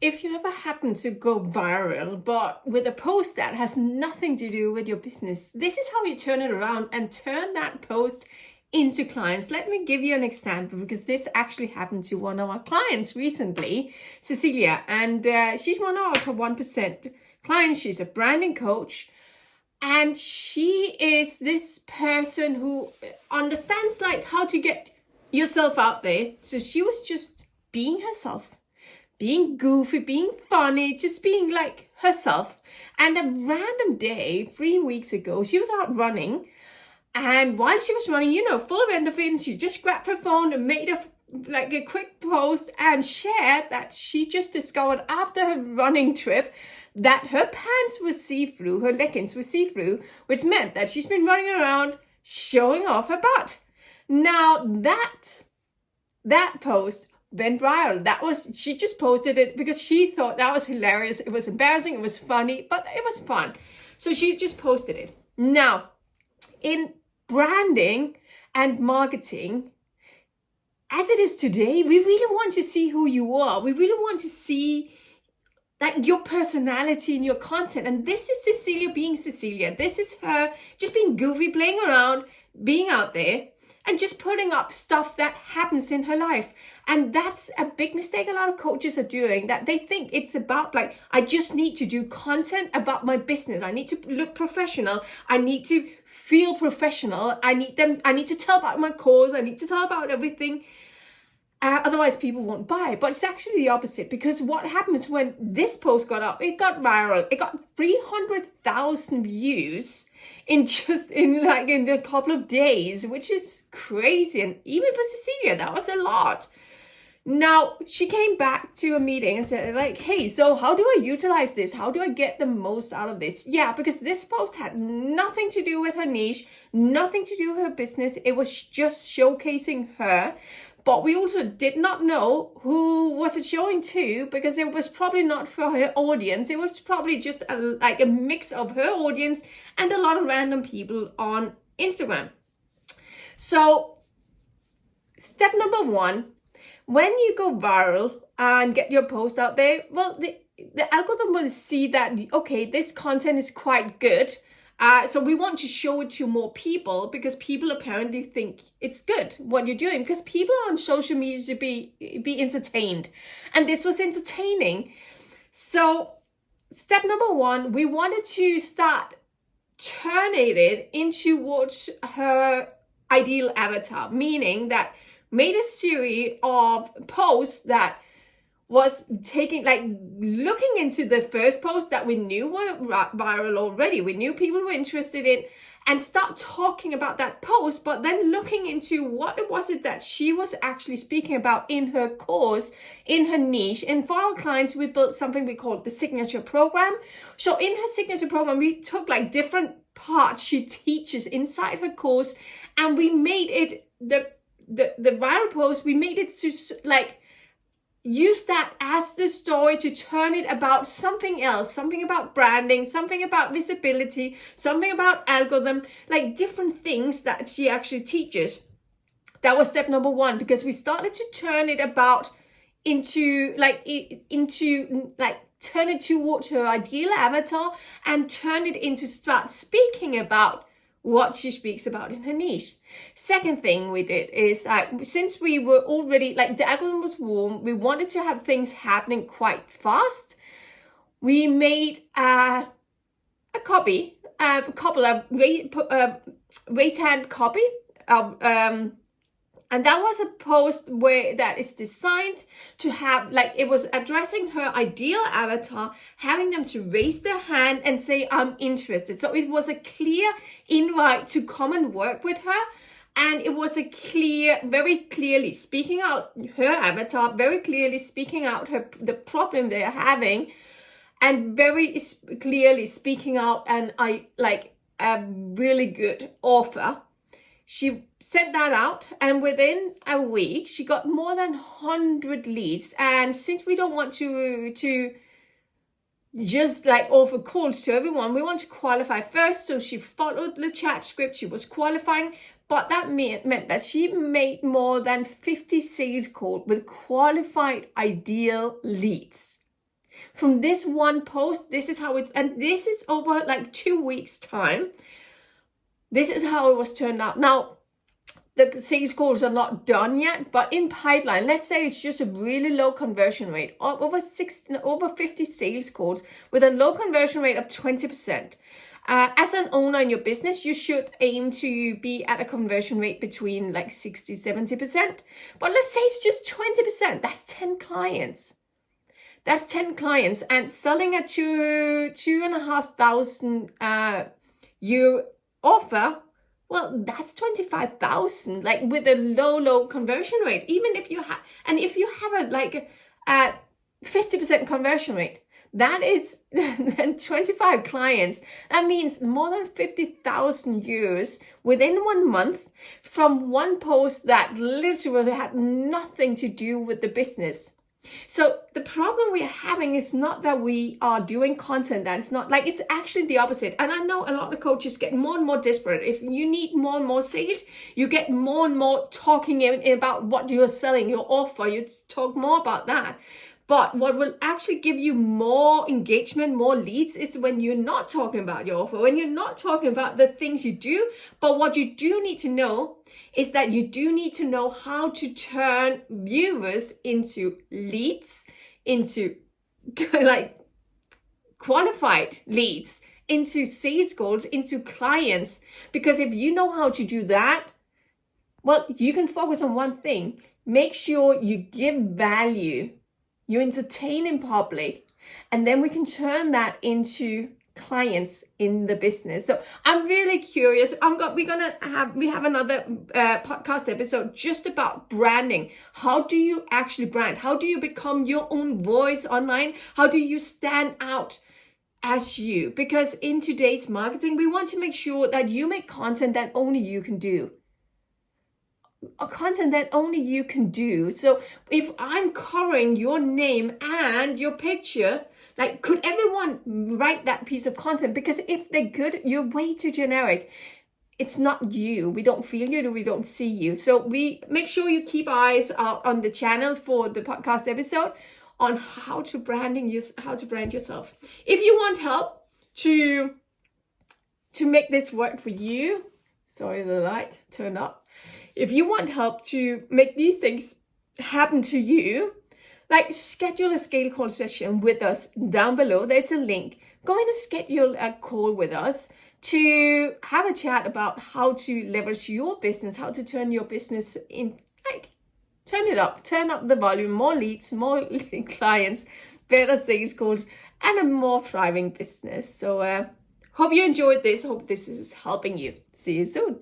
if you ever happen to go viral, but with a post that has nothing to do with your business, this is how you turn it around and turn that post into clients. Let me give you an example, because this actually happened to one of our clients recently, Cecilia, and she's one of our top 1% clients. She's a branding coach, and she is this person who understands like how to get yourself out there. So she was just being herself, being goofy, being funny, just being like herself. And a random day, 3 weeks ago, she was out running. And while she was running, full of endorphins, she just grabbed her phone and made a quick post and shared that she just discovered after her running trip that her pants were see-through, her leggings were see-through, which meant that she's been running around showing off her butt. Now that post went viral. She just posted it because she thought that was hilarious. It was embarrassing, it was funny, but it was fun. So she just posted it. Now, in branding and marketing, as it is today, we really want to see who you are. We really want to see like your personality and your content. And this is Cecilia being Cecilia. This is her just being goofy, playing around, being out there, and just putting up stuff that happens in her life. And that's a big mistake a lot of coaches are doing, that they think it's about like, I just need to do content about my business. I need to look professional. I need to feel professional. I need to tell about my cause. I need to tell about everything. Otherwise people won't buy. But it's actually the opposite, because what happens when this post got up, it got viral. It got 300,000 views in a couple of days, which is crazy. And even for Cecilia, that was a lot. Now, she came back to a meeting and said like, hey, so how do I utilize this? How do I get the most out of this? Yeah, because this post had nothing to do with her niche, nothing to do with her business. It was just showcasing her. But we also did not know who was it showing to, because it was probably not for her audience. It was probably just a mix of her audience and a lot of random people on Instagram. So step number one, when you go viral and get your post out there, well, the algorithm will see that, okay, this content is quite good. So we want to show it to more people, because people apparently think it's good what you're doing, because people are on social media to be entertained, and this was entertaining. So step number one, we wanted to start turning it into what's her ideal avatar, meaning that made a series of posts that was looking into the first post that we knew were viral already. We knew people were interested in, and start talking about that post, but then looking into what was it that she was actually speaking about in her course, in her niche. And for our clients, we built something we called the signature program. So in her signature program, we took like different parts she teaches inside her course, and we made it the viral post. We made it to like use that as the story to turn it about something else, something about branding, something about visibility, something about algorithm, like different things that she actually teaches. That was step number one, because we started to turn it about turn it towards her ideal avatar, and turn it into start speaking about what she speaks about in her niche. Second thing we did is that since we were already, like the algorithm was warm, we wanted to have things happening quite fast. We made a copy, a couple of right-hand copy of, and that was a post where that is designed to have, like, it was addressing her ideal avatar, having them to raise their hand and say, I'm interested. So it was a clear invite to come and work with her. And it was a very clearly speaking out her avatar, very clearly speaking out the problem they're having, and very clearly speaking out a really good offer. She sent that out, and within a week, she got more than 100 leads. And since we don't want to just like offer calls to everyone, we want to qualify first. So she followed the chat script. She was qualifying, but that meant that she made more than 50 sales calls with qualified ideal leads. From this one post, this is how it, and this is over like 2 weeks time. This is how it was turned out. Now, the sales calls are not done yet, but in pipeline, let's say it's just a really low conversion rate, over 50 sales calls with a low conversion rate of 20%. As an owner in your business, you should aim to be at a conversion rate between like 60-70%. But let's say it's just 20%. That's 10 clients. That's 10 clients, and selling a 2,500 you offer, well, that's 25,000, like with a low conversion rate. Even if you have, and if you have a 50% conversion rate, that is then 25 clients. That means more than 50,000 euros within 1 month from one post that literally had nothing to do with the business. So the problem we're having is not that we are doing content that's not, like, it's actually the opposite. And I know a lot of coaches get more and more desperate. If you need more and more sales, you get more and more talking about what you're selling, your offer, you talk more about that. But what will actually give you more engagement, more leads, is when you're not talking about your offer, when you're not talking about the things you do. But what you do need to know is that you do need to know how to turn viewers into leads, into like qualified leads, into sales goals, into clients. Because if you know how to do that, well, you can focus on one thing. Make sure you give value, you entertain in public, and then we can turn that into clients in the business. So I'm really curious. We have another podcast episode just about branding. How do you actually brand? How do you become your own voice online? How do you stand out as you? Because in today's marketing, we want to make sure that you make content that only you can do. A content that only you can do. So if I'm covering your name and your picture, like, could everyone write that piece of content? Because if they're good, you're way too generic. It's not you. We don't feel you, we don't see you. So we make sure you keep eyes out on the channel for the podcast episode on how to brand yourself. If you want help to make this work for you, sorry, the light turned up. If you want help to make these things happen to you, like, schedule a scale call session with us down below. There's a link. Go in and schedule a call with us to have a chat about how to leverage your business, how to turn your business in, like, turn up the volume, more leads, more clients, better sales calls, and a more thriving business. So hope you enjoyed this. Hope this is helping you. See you soon.